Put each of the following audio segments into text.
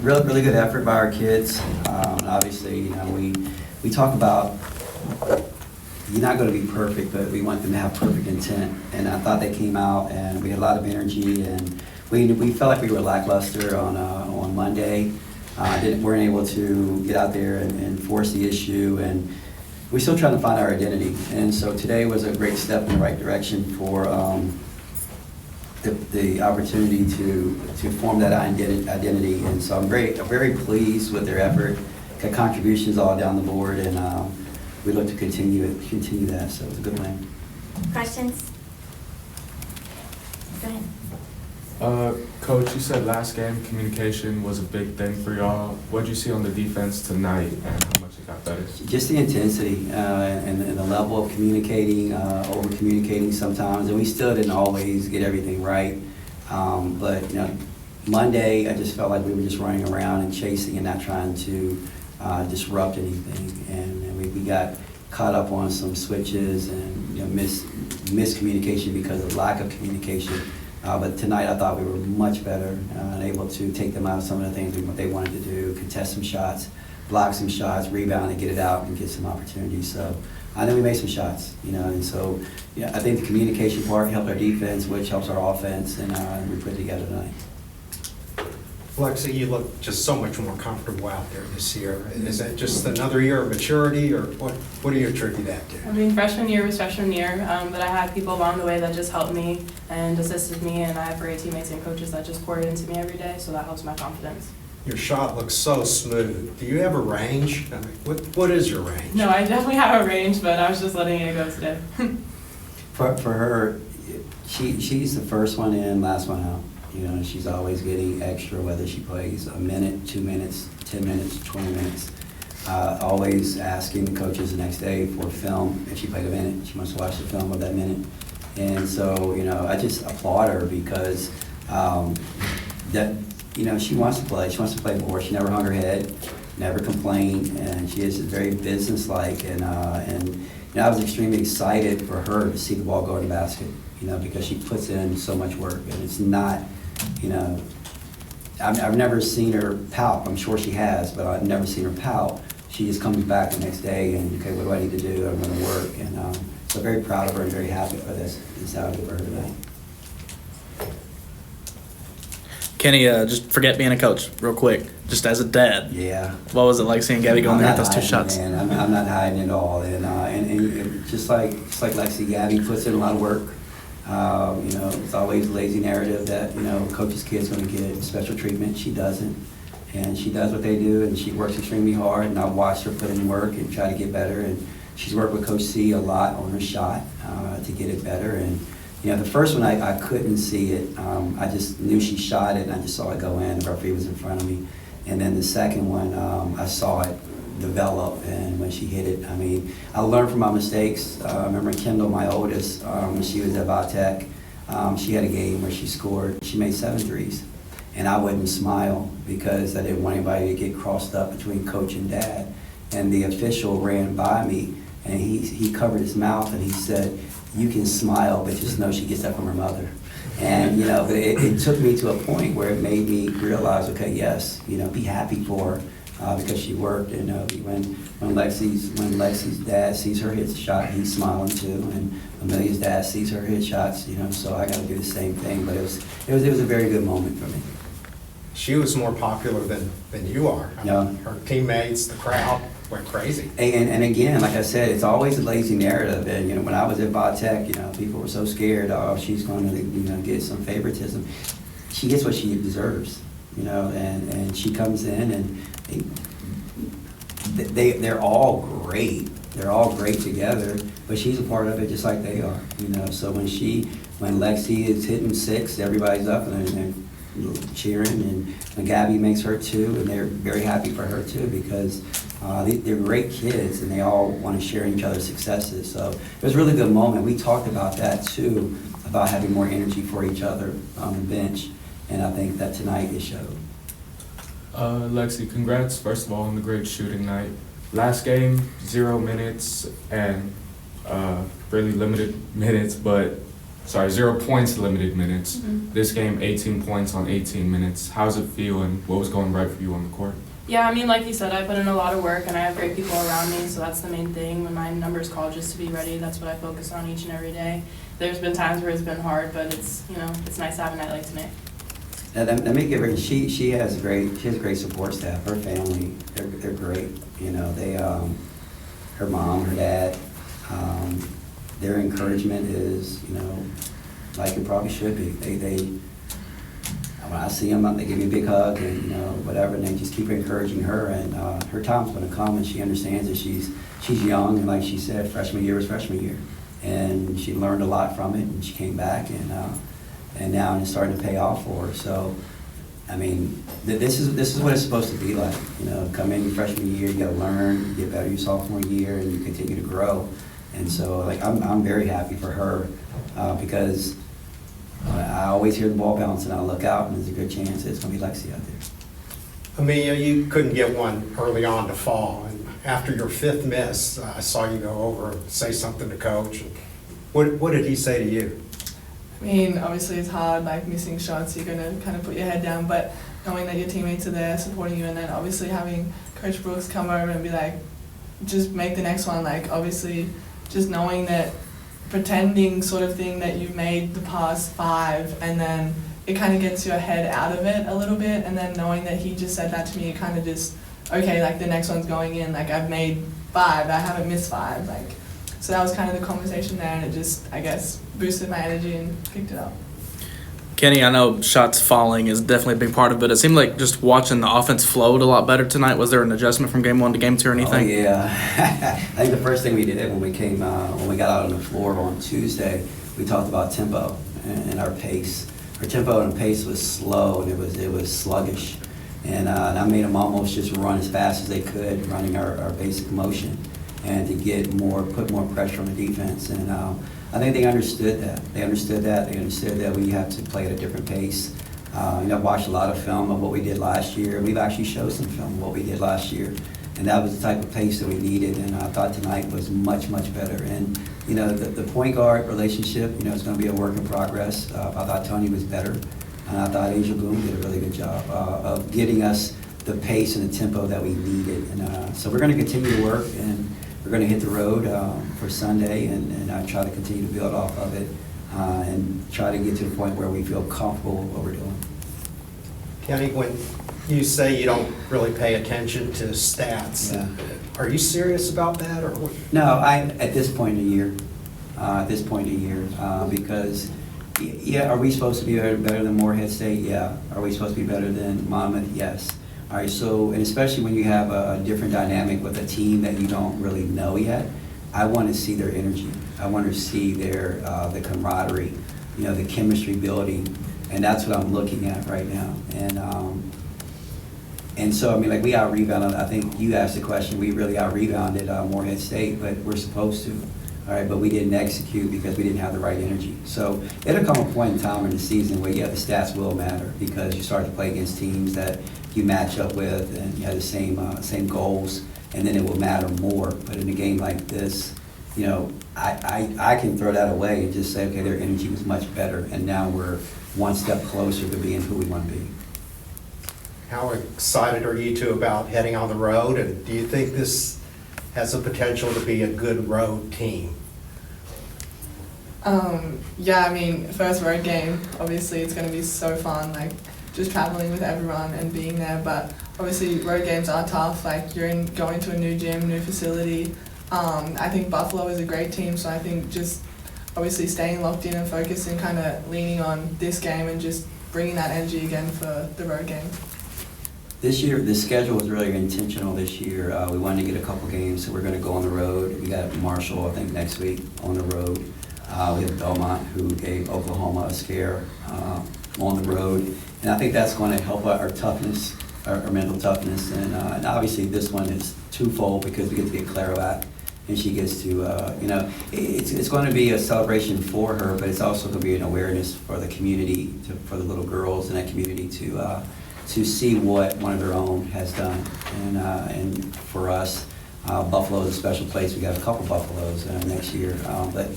Really good effort by our kids. Obviously, we talk about you're not going to be perfect, but we want them to have perfect intent. And I thought they came out, and we had a lot of energy, and we felt like we were lackluster on Monday. Weren't able to get out there and force the issue, and we're still trying to find our identity. And so today was a great step in the right direction for the opportunity to form that identity. And so I'm very pleased with their effort. Got contributions all down the board, and we look to continue that. So it was a good win. Questions? Go ahead. Coach, you said last game communication was a big thing for y'all. What did you see on the defense tonight, and how much it got better? Just the intensity and the level of communicating, over communicating sometimes, and we still didn't always get everything right. But Monday, I just felt like we were just running around and chasing and not trying to disrupt anything, and we got caught up on some switches and miscommunication because of lack of communication. But tonight I thought we were much better and able to take them out of some of the things what they wanted to do, contest some shots, block some shots, rebound and get it out and get some opportunities. So I know we made some shots, and so I think the communication part helped our defense, which helps our offense, and we put it together tonight. Lexi, you look just so much more comfortable out there this year. Is that just another year of maturity, or what do you attribute that to? I mean, freshman year was freshman year, but I had people along the way that just helped me and assisted me, and I have great teammates and coaches that just poured into me every day, so that helps my confidence. Your shot looks so smooth. Do you have a range? I mean, what is your range? No, I definitely have a range, but I was just letting it go today. For her, she's the first one in, last one out. She's always getting extra, whether she plays a minute, 2 minutes, 10 minutes, 20 minutes. Always asking the coaches the next day for film. If she played a minute, she wants to watch the film of that minute. And so, I just applaud her because she wants to play. She wants to play more. She never hung her head, never complained, and she is very businesslike. And I was extremely excited for her to see the ball go in the basket, because she puts in so much work, and it's not. I've never seen her pout. I'm sure she has, but I've never seen her pout. She just comes back the next day and, okay, what do I need to do? I'm going to work. And so very proud of her and very happy for this outing for her today. Kenny, just forget being a coach real quick, just as a dad. Yeah. What was it like seeing Gabby go in there with those 2 shots? Man. I'm not hiding at all. And just like Lexi, Gabby puts in a lot of work. It's always a lazy narrative that, coach's kid's going to get special treatment. She doesn't. And she does what they do, and she works extremely hard, and I've watched her put in work and try to get better. And she's worked with Coach C a lot on her shot to get it better. And, the first one I couldn't see it. I just knew she shot it, and I just saw it go in. The referee was in front of me. And then the second one, I saw it develop, and when she hit it, I learned from my mistakes. I remember Kendall, my oldest, when she was at Vatech, she had a game where she made 7 threes, and I wouldn't smile because I didn't want anybody to get crossed up between coach and dad. And the official ran by me, and he covered his mouth, and he said, "You can smile, but just know she gets that from her mother." And it took me to a point where it made me realize, okay, yes, be happy for her because she worked. And when Lexi's dad sees her hit the shot, he's smiling too. And Amelia's dad sees her hit shots, so I got to do the same thing. But it was a very good moment for me. She was more popular than you are. Her teammates, the crowd went crazy. And again, like I said, it's always a lazy narrative. And when I was at Vatech, people were so scared. Oh, she's going to get some favoritism. She gets what she deserves, and she comes in, and they're all great. They're all great together, but she's a part of it just like they are. So when Lexi is hitting 6, everybody's up and they're cheering, and when Gabby makes her 2, and they're very happy for her too, because they're great kids and they all want to share in each other's successes. So it was a really good moment. We talked about that too, about having more energy for each other on the bench, and I think that tonight it showed. Lexi, congrats first of all on the great shooting night. Last game, 0 minutes and really limited minutes, but 0 points, limited minutes. Mhm. This game, 18 points on 18 minutes. How's it feel, and what was going right for you on the court? Yeah, I mean, like you said, I put in a lot of work and I have great people around me, so that's the main thing. When my number's called, just to be ready, that's what I focus on each and every day. There's been times where it's been hard, but it's nice to have a night like tonight. And let me give her, she has a great support staff. Her family, they're great. You know, they, her mom, her dad, their encouragement is, you know, like it probably should be. When I see them, they give me a big hug and, you know, whatever, and they just keep encouraging her. And her time's going to come, and she understands that she's young, and like she said, freshman year was freshman year, and she learned a lot from it, and she came back, and now it's starting to pay off for her. So, I mean, this is what it's supposed to be like. You know, come in your freshman year, you got to learn, you get better your sophomore year, and you continue to grow. And so, like, I'm very happy for her because I always hear the ball bounce, and I look out, and there's a good chance that it's going to be Lexi out there. Amelia, you couldn't get one early on to fall, and after your 5th miss, I saw you go over and say something to Coach. What did he say to you? I mean, obviously it's hard, like missing shots, you're going to kind of put your head down, but knowing that your teammates are there supporting you, and then obviously having Coach Brooks come over and be like, just make the next one, like obviously just knowing that pretending sort of thing that you've made the past 5, and then it kind of gets your head out of it a little bit, and then knowing that he just said that to me, it kind of just, okay, like the next one's going in, like I've made 5, I haven't missed 5, like, so that was kind of the conversation there, and it just, I guess, boosted my energy and kicked it up. Kenny, I know shots falling is definitely a big part of it. It seemed like just watching the offense flowed a lot better tonight. Was there an adjustment from game 1 to game 2 or anything? Oh, yeah. I think the first thing we did when we got out on the floor on Tuesday, we talked about tempo and our pace. Our tempo and pace was slow, and it was sluggish. And I made them almost just run as fast as they could, running our basic motion, and to put more pressure on the defense. And I think they understood that. They understood that we have to play at a different pace. I've watched a lot of film of what we did last year. We've actually showed some film of what we did last year. And that was the type of pace that we needed, and I thought tonight was much, much better. And, you know, the point guard relationship, you know, is going to be a work in progress. I thought Tony was better, and I thought Asia Bloom did a really good job of getting us the pace and the tempo that we needed. And so we're going to continue to work, and we're going to hit the road for Sunday, and try to continue to build off of it and try to get to the point where we feel comfortable with what we're doing. Kenny, when you say you don't really pay attention to stats, Yeah. Are you serious about that, or what? No, at this point in the year, because, yeah, are we supposed to be better than Morehead State? Yeah. Are we supposed to be better than Monmouth? Yes. All right, so, and especially when you have a different dynamic with a team that you don't really know yet, I want to see their energy. I want to see their the camaraderie, you know, the chemistry building, and that's what I'm looking at right now. And so, I mean, like, we out-rebounded. I think you asked the question, we really out-rebounded Morehead State, but we're supposed to. All right, but we didn't execute because we didn't have the right energy. So it'll come a point in time in the season where, yeah, the stats will matter because you start to play against teams that you match up with and you have the same goals, and then it will matter more. But in a game like this, you know, I can throw that away and just say, okay, their energy was much better, and now we're one step closer to being who we want to be. How excited are you two about heading on the road, and do you think this has the potential to be a good road team? Yeah, I mean, first road game, obviously it's going to be so fun, like just traveling with everyone and being there, but obviously road games are tough, like you're going to a new gym, new facility. I think Buffalo is a great team, so I think just obviously staying locked in and focused and kind of leaning on this game and just bringing that energy again for the road game. This year, the schedule was really intentional this year. We wanted to get a couple games, so we're going to go on the road. We got Marshall, I think, next week on the road. We have Belmont, who gave Oklahoma a scare on the road. And I think that's going to help our toughness, our mental toughness. And obviously this one is twofold because we get to get Claro back. And she gets to, you know, it's going to be a celebration for her, but it's also going to be an awareness for the community, for the little girls in that community to see what one of their own has done. And for us, Buffalo is a special place. We got a couple Buffaloes next year. But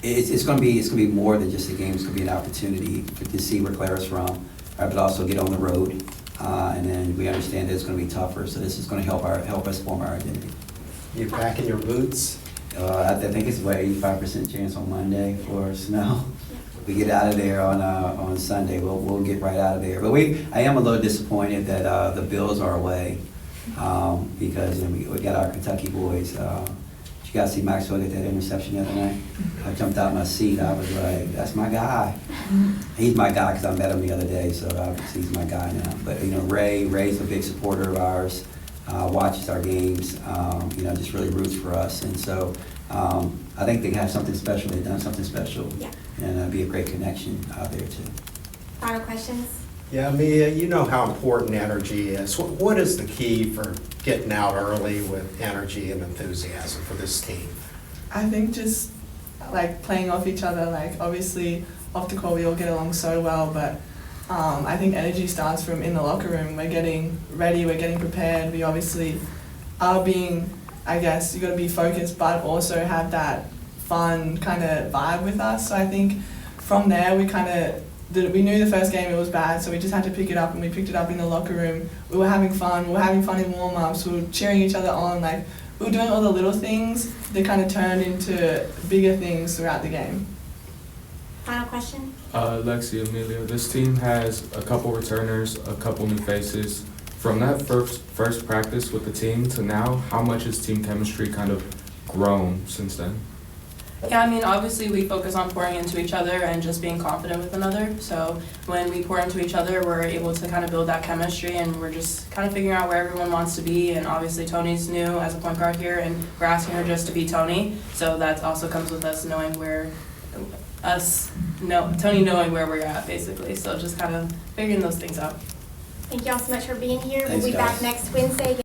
it's gonna be more than just a game. It's gonna be an opportunity to see where Clara's from, but also get on the road. And then we understand that it's gonna be tougher, so this is gonna help us form our identity. You packing your boots? I think it's about 85% chance on Monday for snow. We get out of there on Sunday, we'll get right out of there. But I am a little disappointed that the Bills are away, because we got our Kentucky boys. You guys see Maxwell get that interception the other night? I jumped out of my seat. I was like, that's my guy. He's my guy because I met him the other day, so obviously he's my guy now. But Ray's a big supporter of ours, watches our games, just really roots for us. And so I think they have something special. They've done something special. Yeah. And it'll be a great connection out there too. Final questions? Yeah, Amelia, you know how important energy is. What is the key for getting out early with energy and enthusiasm for this team? I think just like playing off each other, like obviously off the court we all get along so well, but I think energy starts from in the locker room. We're getting ready, we're getting prepared. We obviously are being, I guess, you got to be focused, but also have that fun kind of vibe with us. So I think from there we knew the first game it was bad, so we just had to pick it up, and we picked it up in the locker room. We were having fun in warm-ups, we were cheering each other on, like we were doing all the little things that kind of turned into bigger things throughout the game. Final question? Lexi, Amelia, this team has a couple returners, a couple new faces. From that first practice with the team to now, how much has team chemistry kind of grown since then? Yeah, I mean, obviously we focus on pouring into each other and just being confident with another. So when we pour into each other, we're able to kind of build that chemistry, and we're just kind of figuring out where everyone wants to be. And obviously Tony's new as a point guard here, and we're asking her just to be Tony. So that also comes with us knowing Tony knowing where we're at, basically. So just kind of figuring those things out. Thank you all so much for being here. Thanks, We'll be guys. back next Wednesday.